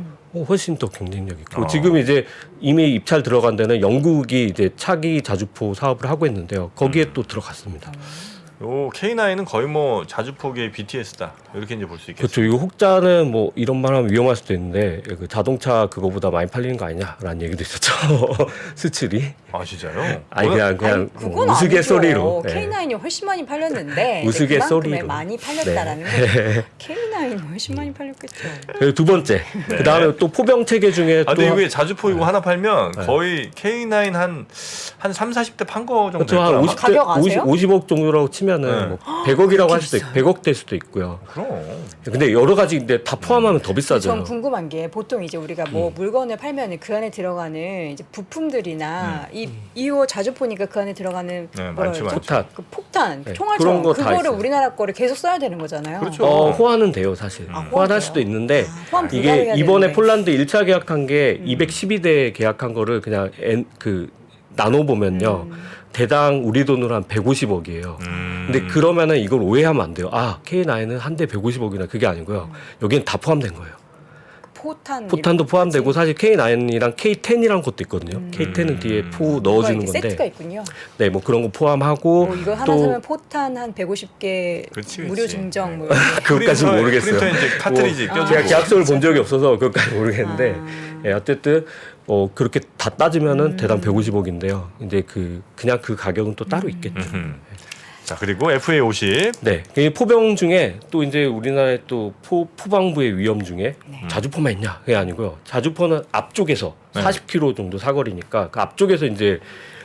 훨씬 더 경쟁력 있고 지금 이제 이미 입찰 들어간 데는 영국이 이제 차기 자주포 사업을 하고 있는데요. 거기에 또 들어갔습니다. 요 K9은 거의 뭐 자주포기의 BTS다 이렇게 이제 볼 수 있겠죠. 그렇죠. 이거 혹자는 뭐 이런 말하면 위험할 수도 있는데 그 자동차 그거보다 많이 팔리는 거 아니냐라는 얘기도 있었죠. 수출이. 아 진짜요? 아니 그냥 그건 우스갯소리로. 아니죠. K9이 훨씬 많이 팔렸는데 우스갯소리로. 그만큼의 많이 팔렸다라는 거. K9이 훨씬 많이 팔렸겠죠. 그리고 두 번째. 그다음에 또 포병 체계 중에 아, 또 근데 이게 자주포이고 하나 팔면 거의 K9 한 3, 40대 판 거 정도 그렇죠. 한 될거야. 50대, 가격 아세요? 50억 정도라고 치면은 네. 뭐 100억이라고 할 수도 비싸. 있고 100억 될 수도 있고요. 그럼. 근데 여러 가지 근데 다 포함하면 더 비싸져요. 전 궁금한 게 보통 이제 우리가 뭐 물건을 팔면 그 안에 들어가는 이제 부품들이나 이호 자주포니까 그 안에 들어가는 네, 뭐라 많죠, 그러죠? 많죠. 포탄. 그 폭탄, 네, 총알처럼 그런 거다 그거를 있어요. 우리나라 거를 계속 써야 되는 거잖아요. 그렇죠. 호환은 돼요, 사실. 호환 호환할 돼요? 수도 있는데 호환 이게 불가해야 이번에 되는데. 폴란드 1차 계약한 게 212대 계약한 거를 그냥 나눠 보면요. 대당 우리 돈으로 한 150억이에요. 근데 그러면은 이걸 오해하면 안 돼요. 아, K9은 한 대 150억이나 그게 아니고요. 여기는 다 포함된 거예요. 포탄도 포함되고 사실 K9이랑 K10이란 것도 있거든요. K10은 뒤에 포 넣어주는 건데. 세트가 있군요. 네, 뭐 그런 거 포함하고 뭐 이거 하나 또 사면 포탄 한 150개 그렇지, 무료 그렇지. 증정 뭐 그것까지는 모르겠어요. 프린터에 이제 카트리지 뭐, 껴주고. 제가 계약서를 본 적이 없어서 그것까지 모르겠는데 예, 어쨌든 그렇게 다 따지면은 대당 150억인데요. 이제 그냥 그 가격은 또 따로 있겠죠. 자 그리고 FA50. 네, 이 포병 중에 또 이제 우리나라의 또 포방부의 위험 중에 자주포만 있냐? 그게 아니고요. 자주포는 앞쪽에서 네. 40km 정도 사거리니까 그 앞쪽에서 이제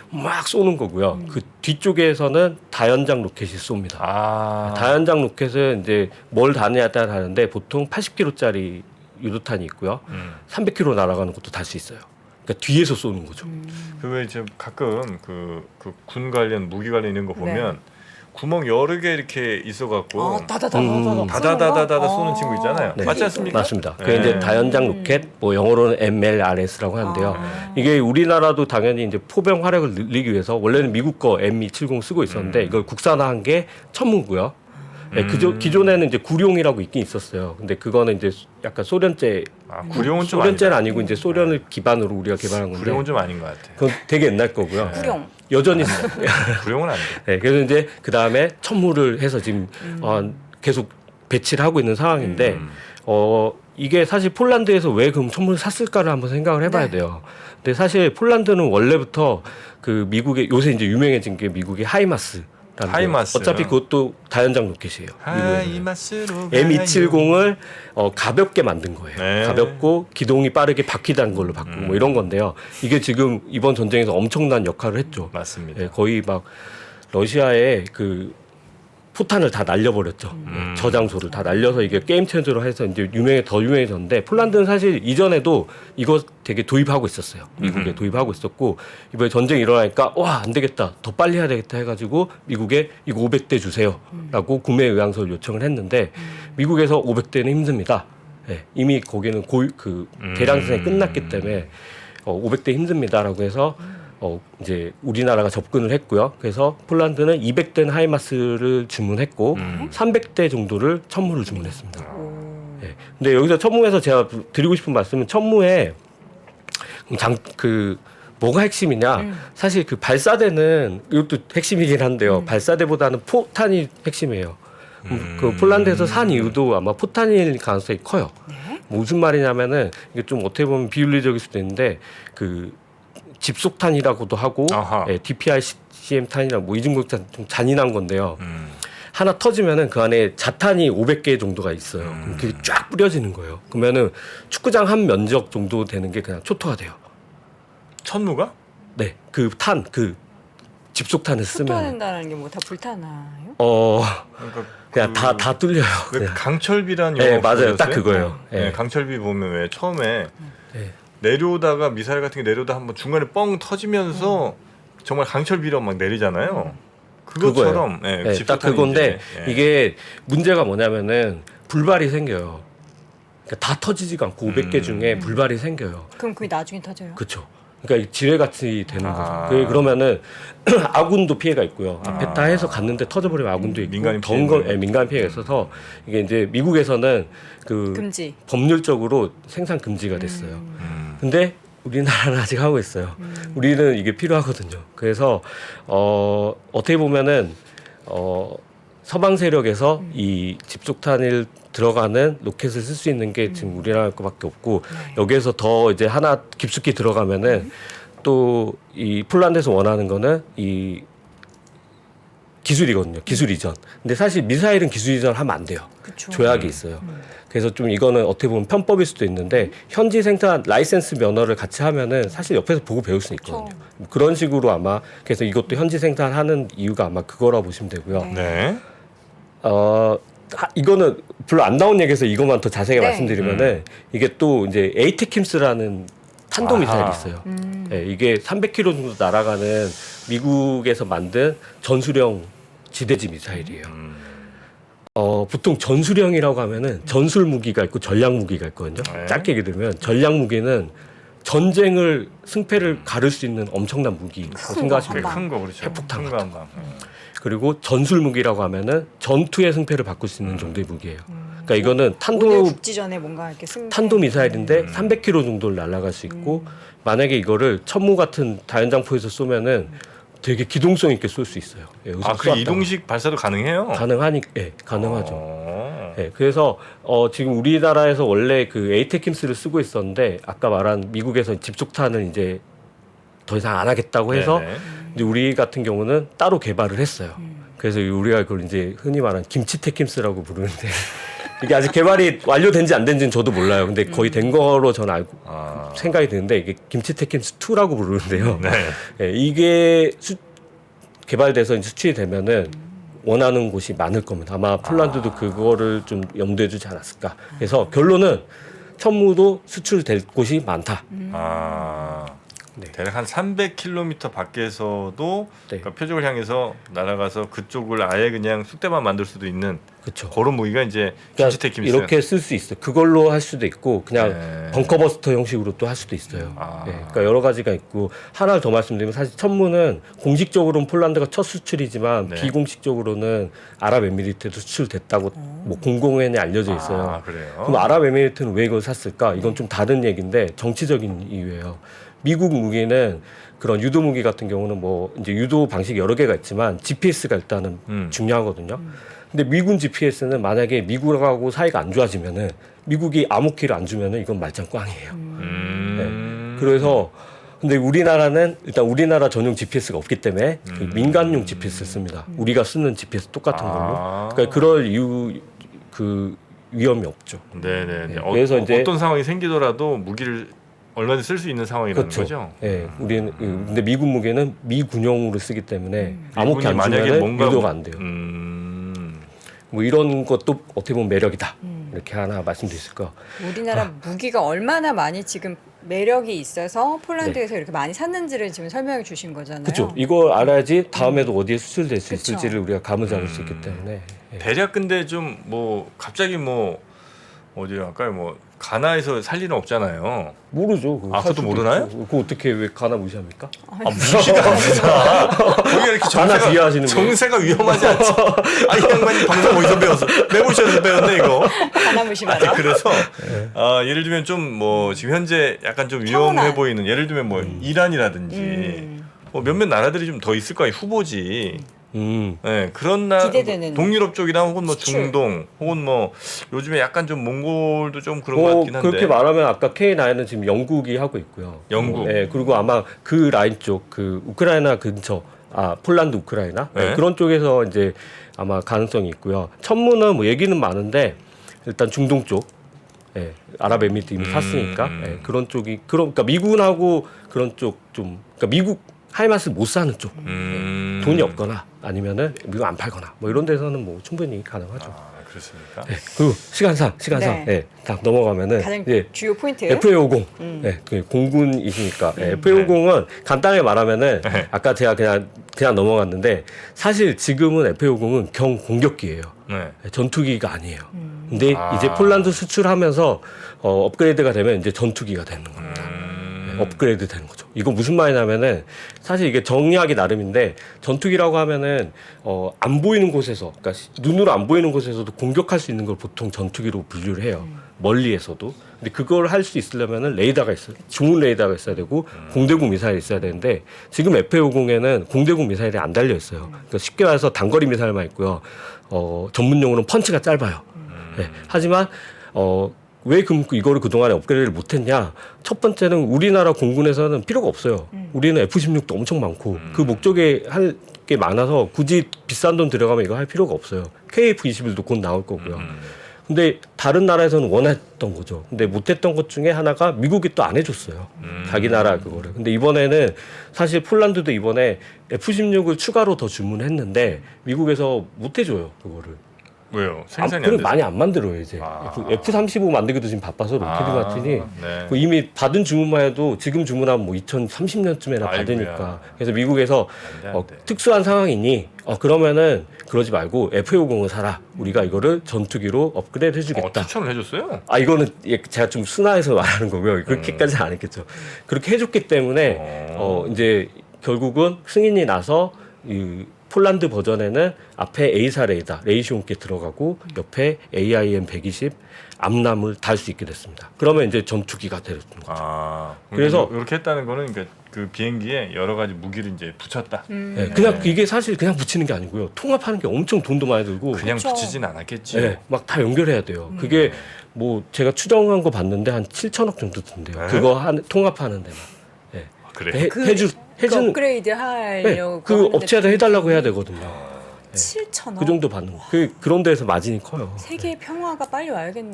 막 쏘는 거고요. 그 뒤쪽에서는 다연장 로켓이 쏩니다. 아. 다연장 로켓은 이제 뭘 다느냐에 따라 다른데 보통 80km짜리 유도탄이 있고요. 300km 날아가는 것도 달 수 있어요. 그러니까 뒤에서 쏘는 거죠. 그왜 이제 가끔 그 군 관련 무기 관련 이런 거 보면 구멍 여러 개 이렇게 있어갖고 다다다다다다 쏘는 친구 있잖아요. 네. 맞지 않습니까? 맞습니다. 네. 그게 이제 다연장 로켓, 뭐 영어로는 MLRS라고 하는데요. 이게 우리나라도 당연히 이제 포병 화력을 늘리기 위해서 원래는 미국 거 M270 쓰고 있었는데 이걸 국산화한 게 천무고요. 네, 기존에는 이제 구룡이라고 있긴 있었어요. 근데 그거는 이제 약간 소련제, 구룡은 좀 소련제는 아니다. 아니고 이제 소련을 기반으로 우리가 개발한 건데. 구룡은 좀 아닌 것 같아. 그건 되게 옛날 거고요. 구룡. 여전히 써요. 구룡은 안 돼. 네, 그래서 이제 그 다음에 천무를 해서 지금 계속 배치를 하고 있는 상황인데 이게 사실 폴란드에서 왜 그럼 천무를 샀을까를 한번 생각을 해봐야 돼요. 근데 사실 폴란드는 원래부터 그 미국의 요새 이제 유명해진 게 미국의 하이마스. 하이마스. 어차피 그것도 다연장 로켓이에요. 하이마스로 M270을 가볍게 만든 거예요. 네. 가볍고 기동이 빠르게 바퀴단 걸로 바꾸고 뭐 이런 건데요. 이게 지금 이번 전쟁에서 엄청난 역할을 했죠. 맞습니다. 예, 거의 막 러시아의 그 포탄을 다 날려버렸죠. 저장소를 다 날려서 이게 게임 체인저로 해서 이제 더 유명해졌는데 폴란드는 사실 이전에도 이거 되게 도입하고 있었어요. 미국에 도입하고 있었고 이번에 전쟁이 일어나니까 와, 안 되겠다. 더 빨리 해야 되겠다 해가지고 미국에 이거 500대 주세요라고 구매 의향서를 요청을 했는데 미국에서 500대는 힘듭니다. 예, 이미 거기는 대량 생산이 끝났기 때문에 500대 힘듭니다라고 해서 이제 우리나라가 접근을 했고요. 그래서 폴란드는 200대는 하이마스를 주문했고 300대 정도를 천무를 주문했습니다. 네. 근데 여기서 천무에서 제가 드리고 싶은 말씀은 천무에 뭐가 핵심이냐? 사실 그 발사대는 이것도 핵심이긴 한데요. 발사대보다는 포탄이 핵심이에요. 그 폴란드에서 산 이유도 아마 포탄일 가능성이 커요. 뭐 무슨 말이냐면은 이게 좀 어떻게 보면 비윤리적일 수도 있는데 집속탄이라고도 하고 DPRCM 탄이랑 뭐 이중국탄 좀 잔인한 건데요. 하나 터지면은 그 안에 자탄이 500개 정도가 있어요. 그럼 그게 쫙 뿌려지는 거예요. 그러면은 축구장 한 면적 정도 되는 게 그냥 초토화 돼요. 천무가? 네, 집속탄을 쓰면 초토화된다는 게 뭐 다 불타나요? 그러니까 그냥 다 뚫려요. 왜 그냥. 강철비란 네, 영화 맞아요. 딱 보셨어요? 그거예요. 네, 네. 강철비 보면 왜 처음에 네. 내려오다가 미사일 같은 게 내려오다 한번 중간에 뻥 터지면서 정말 강철비로 막 내리잖아요. 그것처럼 네, 네, 딱 그건데 네. 이게 문제가 뭐냐면은 불발이 생겨요. 그러니까 다 터지지가 않고 500개 중에 불발이 생겨요. 그럼 그게 나중에 터져요? 그렇죠. 그러니까 지뢰같이 되는 아. 거죠. 그러면은 아군도 피해가 있고요. 앞에 다 해서 갔는데 터져버리면 아군도 있고 민간인 민간 피해가 있어서 이게 이제 미국에서는 금지. 법률적으로 생산 금지가 됐어요. 근데 우리나라는 아직 하고 있어요. 우리는 이게 필요하거든요. 그래서 어떻게 보면은 서방 세력에서 이 집속탄을 들어가는 로켓을 쓸 수 있는 게 지금 우리나라 거밖에 없고 여기에서 더 이제 하나 깊숙이 들어가면은 또 이 폴란드에서 원하는 거는 이 기술이거든요. 기술 이전. 근데 사실 미사일은 기술 이전 하면 안 돼요. 그쵸. 조약이 있어요. 그래서 좀 이거는 어떻게 보면 편법일 수도 있는데 현지 생산 라이센스 면허를 같이 하면은 사실 옆에서 보고 배울 수 있거든요. 그런 식으로 아마 그래서 이것도 현지 생산하는 이유가 아마 그거라 보시면 되고요. 네. 이거는 별로 안 나온 얘기해서 이것만 더 자세히 네. 말씀드리면은 이게 또 이제 에이테킴스라는 탄도 미사일이 아하. 있어요. 네, 이게 300km 정도 날아가는 미국에서 만든 전술형 지대지 미사일이에요. 보통 전술형이라고 하면은 전술 무기가 있고 전략 무기가 있거든요. 네. 짧게 얘기 들면 전략 무기는 전쟁을 승패를 가를 수 있는 엄청난 무기라고 생각하시면 돼요. 큰 거 그렇죠. 핵폭탄 큰 같은 거 한 방. 그리고 전술 무기라고 하면은 전투의 승패를 바꿀 수 있는 정도의 무기예요. 그러니까 이거는 오늘 탄도 국지전에 뭔가 이렇게 탄도 미사일인데 300km 정도를 날아갈 수 있고 만약에 이거를 천무 같은 다연장포에서 쏘면은 되게 기동성 있게 쏠 수 있어요. 예, 여기서 아, 그 쏘았다가. 이동식 발사도 가능해요? 가능하죠. 어. 예, 그래서 지금 우리나라에서 원래 그 에이테킴스를 쓰고 있었는데 아까 말한 미국에서 집속탄을 이제 더 이상 안 하겠다고 해서 네네. 이제 우리 같은 경우는 따로 개발을 했어요. 그래서 우리가 그걸 이제 흔히 말하는 김치테킴스라고 부르는데 이게 아직 개발이 완료된지 안 된지는 저도 몰라요. 근데 거의 된 거로 저는 알고 생각이 드는데 이게 김치테킴스 2라고 부르는데요. 네. 예, 이게 개발돼서 이제 수출이 되면은 원하는 곳이 많을 겁니다. 아마 폴란드도 그거를 좀 염두에 두지 않았을까. 그래서 결론은 천무도 수출될 곳이 많다. 아. 네. 대략 한 300km 밖에서도 네. 그러니까 표적을 향해서 날아가서 그쪽을 아예 그냥 쑥대만 만들 수도 있는 그렇죠. 그런 무기가 이제 그러니까 김치테킴스. 이렇게 쓸 수 있어요. 그걸로 할 수도 있고 그냥 네. 벙커버스터 형식으로 또 할 수도 있어요. 아. 예, 그러니까 여러 가지가 있고 하나를 더 말씀드리면 사실 천무는 공식적으로는 폴란드가 첫 수출이지만 네. 비공식적으로는 아랍에미리트에도 수출됐다고 뭐 공공연히 알려져 있어요. 아, 그래요. 그럼 아랍에미리트는 왜 이걸 샀을까? 이건 좀 다른 얘기인데 정치적인 이유예요. 미국 무기는 그런 유도 무기 같은 경우는 뭐 이제 유도 방식이 여러 개가 있지만 GPS가 일단은 중요하거든요. 근데 미군 GPS는 만약에 미국하고 사이가 안 좋아지면은 미국이 암호키를 안 주면은 이건 말짱꽝이에요. 그래서 근데 우리나라는 일단 우리나라 전용 GPS가 없기 때문에 그 민간용 GPS를 씁니다. 우리가 쓰는 GPS 똑같은 걸로. 그러니까 그럴 이유 그 위험이 없죠. 네네. 네. 그래서 이제 어떤 상황이 생기더라도 무기를 얼마든지 쓸 수 있는 상황이라는 그렇죠. 거죠. 예, 우리는 근데 미군 무기는 미군용으로 쓰기 때문에 암호키 미군이 안 만약에 주면은 뭔가 유도가 안 돼요. 뭐 이런 것도 어떻게 보면 매력이다. 이렇게 하나 말씀드릴 수 있을까. 우리나라 무기가 얼마나 많이 지금 매력이 있어서 폴란드에서 이렇게 많이 샀는지를 지금 설명해 주신 거잖아요. 그렇죠. 이걸 알아야지 다음에도 어디에 수출될 수 그쵸. 있을지를 우리가 감을 잡을 수 있기 때문에. 예. 대략 근데 좀 뭐 갑자기 뭐 어디 아까 뭐 가나에서 살 일은 없잖아요. 모르죠. 그거 아, 살 그것도 수도 모르나요? 있고. 그거 어떻게 왜 가나 무시합니까? 아, 무시가 아니라 거기가 이렇게 가나 비하하시는 거예요? 정세가 위험하지 않지. 아, 이 양반이 방송 어디서 배웠어? 매부쇼에서 배웠네 이거. 하나무시 아니, 말아. 그래서 예를 들면 좀 뭐 지금 현재 약간 좀 위험해 평온한. 보이는 예를 들면 뭐 이란이라든지 뭐 몇몇 나라들이 좀 더 있을 거야 후보지. 네, 그런 기대되는 동유럽 쪽이나 혹은 뭐 수출. 중동 혹은 뭐 요즘에 약간 좀 몽골도 좀 그런 것 같긴 한데. 그렇게 말하면 아까 K9은 지금 영국이 하고 있고요. 영국. 예, 그리고 아마 그 라인 쪽, 그 우크라이나 근처, 폴란드 우크라이나 네. 그런 쪽에서 이제 아마 가능성이 있고요. 천무는 뭐 얘기는 많은데 일단 중동 쪽, 아랍에미리트 이미 샀으니까 그런 쪽이 그러니까 미군하고 그런 쪽 좀, 그러니까 미국 하이마스 못 사는 쪽, 돈이 없거나 아니면은 미국 안 팔거나 뭐 이런 데서는 뭐 충분히 가능하죠. 아, 그렇습니까? 그리고 시간상 네. 딱 넘어가면은 가장 이제 주요 포인트. FA50 그 공군이시니까 FA50은 간단하게 말하면은 아까 제가 그냥 넘어갔는데 사실 지금은 FA50은 경공격기예요. 네. 전투기가 아니에요. 근데 아. 이제 폴란드 수출하면서 업그레이드가 되면 이제 전투기가 되는 겁니다. 업그레이드 되는 거죠. 이거 무슨 말이냐면은 사실 이게 정리하기 나름인데 전투기라고 하면은 안 보이는 곳에서, 그러니까 눈으로 안 보이는 곳에서도 공격할 수 있는 걸 보통 전투기로 분류를 해요. 멀리에서도. 근데 그걸 할 수 있으려면은 레이더가 있어요. 좋은 레이더가 있어야 되고 공대공 미사일이 있어야 되는데 지금 FA50에는 공대공 미사일이 안 달려 있어요. 그러니까 쉽게 말해서 단거리 미사일만 있고요. 전문 용어로는 펀치가 짧아요. 네. 하지만 왜 이거를 그동안에 업그레이드를 못했냐? 첫 번째는 우리나라 공군에서는 필요가 없어요. 우리는 F-16도 엄청 많고 그 목적에 할 게 많아서 굳이 비싼 돈 들여가면 이거 할 필요가 없어요. KF-21도 곧 나올 거고요. 근데 다른 나라에서는 원했던 거죠. 근데 못했던 것 중에 하나가 미국이 또 안 해줬어요. 자기 나라 그거를. 근데 이번에는 사실 폴란드도 이번에 F-16을 추가로 더 주문했는데 미국에서 못 해줘요 그거를. 왜요? 생산이 안 그럼 돼서? 많이 안 만들어요 이제. 아. F-35 만들기도 지금 바빠서 로켓이 마틴이 네. 이미 받은 주문만 해도 지금 주문하면 뭐 2030년쯤에나 아이고야. 받으니까. 그래서 미국에서 안 돼. 특수한 상황이니 그러면은 그러지 말고 FA50을 사라. 우리가 이거를 전투기로 업그레이드 해주겠다. 추천을 해줬어요? 이거는 제가 좀 순화해서 말하는 거고요. 그렇게까지는 안 했겠죠. 그렇게 해줬기 때문에 이제 결국은 승인이 나서 이 폴란드 버전에는 앞에 A사 레이더, 레이시온께 들어가고 옆에 AIM-120 암람을 달 수 있게 됐습니다. 그러면 이제 전투기가 되는 거죠. 그래서 이렇게 했다는 거는 그러니까 그 비행기에 여러 가지 무기를 이제 붙였다. 네, 그냥 이게 사실 그냥 붙이는 게 아니고요. 통합하는 게 엄청 돈도 많이 들고 그냥 그쵸. 붙이진 않았겠지. 네, 막 다 연결해야 돼요. 그게 뭐 제가 추정한 거 봤는데 한 7천억 정도 든대요. 네? 그거 그통합하는 데만. 네. 그래. 해주는 업그레이드 하려고 그 하는데 업체에다 해달라고 해야 되거든요. 7,000원. 그 정도 받는 거. 그런 데서 마진이 커요. 세계의 평화가 빨리 와야겠네.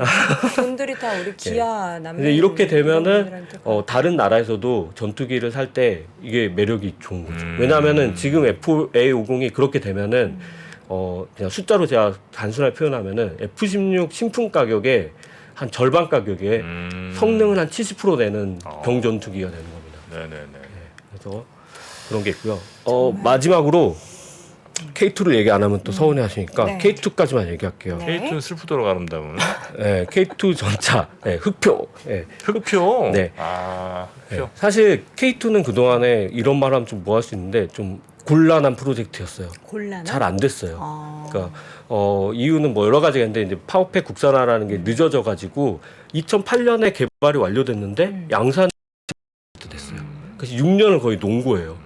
돈들이 다 우리 기아 남미. 근데 이렇게 되면은 이들한테 가. 다른 나라에서도 전투기를 살 때 이게 매력이 좋은 거죠. 왜냐하면은 지금 FA50이 그렇게 되면은 그냥 숫자로 제가 단순하게 표현하면은 F-16 신품 가격의 한 절반 가격에 성능을 한 70% 내는 경전투기가 되는 겁니다. 네네네. 그래서 그런 게 있고요. 마지막으로 K2를 얘기 안 하면 또 서운해 하시니까 네. K2까지만 얘기할게요. 네. K2는 슬프도록 아름다운. 네, K2 전차, 네, 흑표. 네. 흑표. 네. 흑표. 네. 사실 K2는 그동안에 이런 말 하면 좀 뭐 할 수 있는데 좀 곤란한 프로젝트였어요. 곤란한. 잘 안 됐어요. 그러니까 이유는 뭐 여러 가지가 있는데 이제 파워팩 국산화라는 게 늦어져 가지고 2008년에 개발이 완료됐는데 양산 됐어요. 그래서 6년을 거의 놓은 거예요.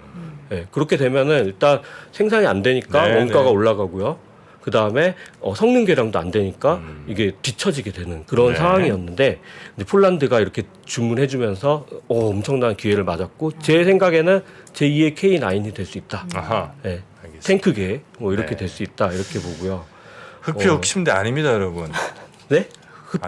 네, 그렇게 되면은 일단 생산이 안 되니까 네, 원가가 네. 올라가고요. 그 다음에 성능 개량도 안 되니까 이게 뒤처지게 되는 그런 네. 상황이었는데 이제 폴란드가 이렇게 주문해주면서 엄청난 기회를 맞았고 제 생각에는 제2의 K9이 될 수 있다. 아하. 네. 알겠습니다. 탱크계 뭐 이렇게 네. 될 수 있다 이렇게 보고요. 흑표 흑침대 아닙니다, 여러분. 네?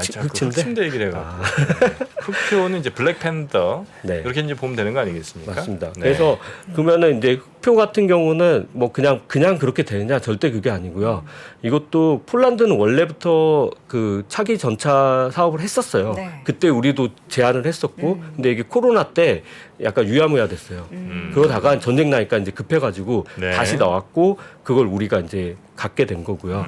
자꾸 흑침대? 흑침대 얘기를 해가지고. 네. 흑표는 이제 블랙팬더 네. 이렇게 이제 보면 되는 거 아니겠습니까? 맞습니다. 네. 그래서 그러면은 이제 흑표 같은 경우는 뭐 그냥 그렇게 되느냐 절대 그게 아니고요. 이것도 폴란드는 원래부터 그 차기 전차 사업을 했었어요. 네. 그때 우리도 제안을 했었고, 근데 이게 코로나 때 약간 유야무야 됐어요. 그러다가 전쟁 나니까 이제 급해가지고 네. 다시 나왔고 그걸 우리가 이제 갖게 된 거고요.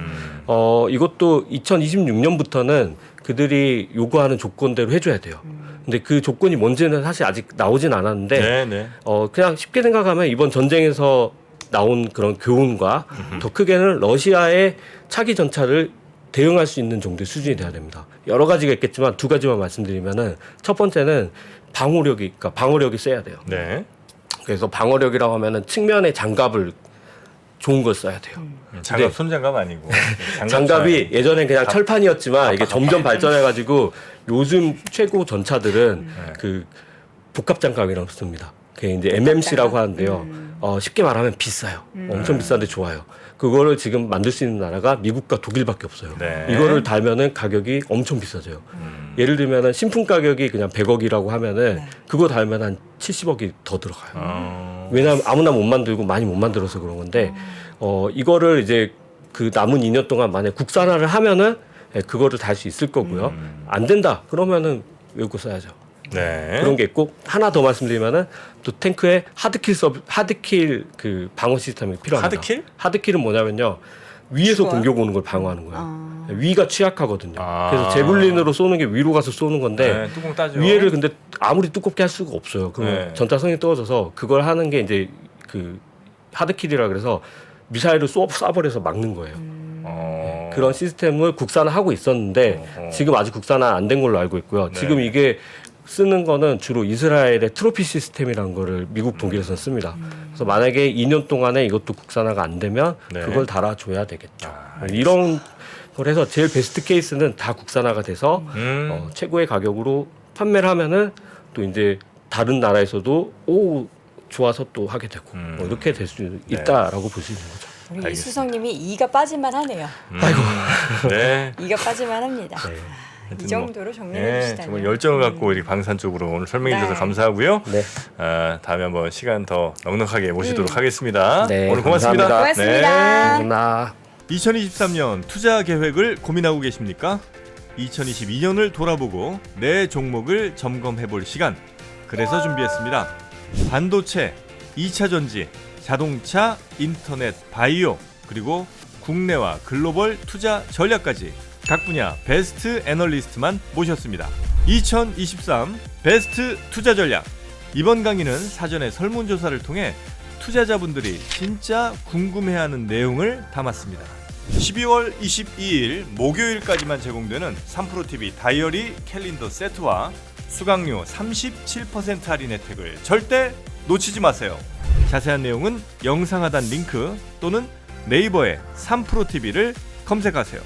이것도 2026년부터는 그들이 요구하는 조건대로 해줘야 돼요. 근데 그 조건이 뭔지는 사실 아직 나오진 않았는데 네네. 그냥 쉽게 생각하면 이번 전쟁에서 나온 그런 교훈과 더 크게는 러시아의 차기 전차를 대응할 수 있는 정도의 수준이 돼야 됩니다. 여러 가지가 있겠지만 두 가지만 말씀드리면은 첫 번째는 방어력이 세야 돼요. 네. 그래서 방어력이라고 하면은 측면에 장갑을 좋은 걸 써야 돼요. 장갑 손장갑 아니고 장갑이 예전엔 그냥 철판이었지만 이게 점점 발전해가지고 요즘 최고 전차들은 그 복합 장갑이라고 씁니다. 그게 이제 MMC라고 하는데요. 쉽게 말하면 비싸요. 엄청 비싼데 좋아요. 그거를 지금 만들 수 있는 나라가 미국과 독일밖에 없어요. 네. 이거를 달면은 가격이 엄청 비싸져요. 예를 들면은 신품 가격이 그냥 100억이라고 하면은 그거 달면 한 70억이 더 들어가요. 왜냐하면 아무나 못 만들고 많이 못 만들어서 그런 건데 이거를 이제 그 남은 2년 동안 만약 국산화를 하면은 그거를 달 수 있을 거고요. 안 된다 그러면은 외국 써야죠. 네. 그런 게 있고 하나 더 말씀드리면은 또 탱크에 하드킬 그 방어 시스템이 필요합니다. 하드킬? 하드킬은 뭐냐면요 위에서 죽어요? 공격 오는 걸 방어하는 거예요. 위가 취약하거든요. 아. 그래서 제블린으로 쏘는 게 위로 가서 쏘는 건데 네, 뚜껑 따죠. 위에를 근데 아무리 두껍게 할 수가 없어요. 그럼 네. 전차성이 떨어져서 그걸 하는 게 이제 그 하드킬이라 그래서 미사일을 쏴버려서 막는 거예요. 그런 시스템을 국산화하고 있었는데 지금 아직 국산화 안 된 걸로 알고 있고요. 네. 지금 이게 쓰는 거는 주로 이스라엘의 트로피 시스템이라는 거를 미국 독일에서는 씁니다. 그래서 만약에 2년 동안에 이것도 국산화가 안 되면 네. 그걸 달아줘야 되겠죠. 아, 이런 걸 해서 제일 베스트 케이스는 다 국산화가 돼서 최고의 가격으로 판매를 하면은 또 이제 다른 나라에서도 좋아서 또 하게 되고 뭐 이렇게 될 수 있다라고 볼 수 있는 거죠. 우리 알겠습니다. 이수성님이 이가 빠질만 하네요. 네. 이가 빠질만 합니다. 네. 이 정도로 정리해 네, 주시다면. 정말 열정을 갖고 이렇게 방산 쪽으로 오늘 설명해 주셔서 네. 감사하고요. 네. 다음에 한번 시간 더 넉넉하게 모시도록 하겠습니다. 네, 오늘 고맙습니다. 감사합니다. 고맙습니다. 감사합니다. 2023년 투자 계획을 고민하고 계십니까? 2022년을 돌아보고 내 종목을 점검해 볼 시간. 그래서 준비했습니다. 반도체, 2차 전지, 자동차, 인터넷, 바이오, 그리고 국내와 글로벌 투자 전략까지 각 분야 베스트 애널리스트만 모셨습니다. 2023 베스트 투자 전략. 이번 강의는 사전에 설문조사를 통해 투자자분들이 진짜 궁금해하는 내용을 담았습니다. 12월 22일 목요일까지만 제공되는 3프로TV 다이어리 캘린더 세트와 수강료 37% 할인 혜택을 절대 놓치지 마세요. 자세한 내용은 영상 하단 링크 또는 네이버에 3프로TV를 검색하세요.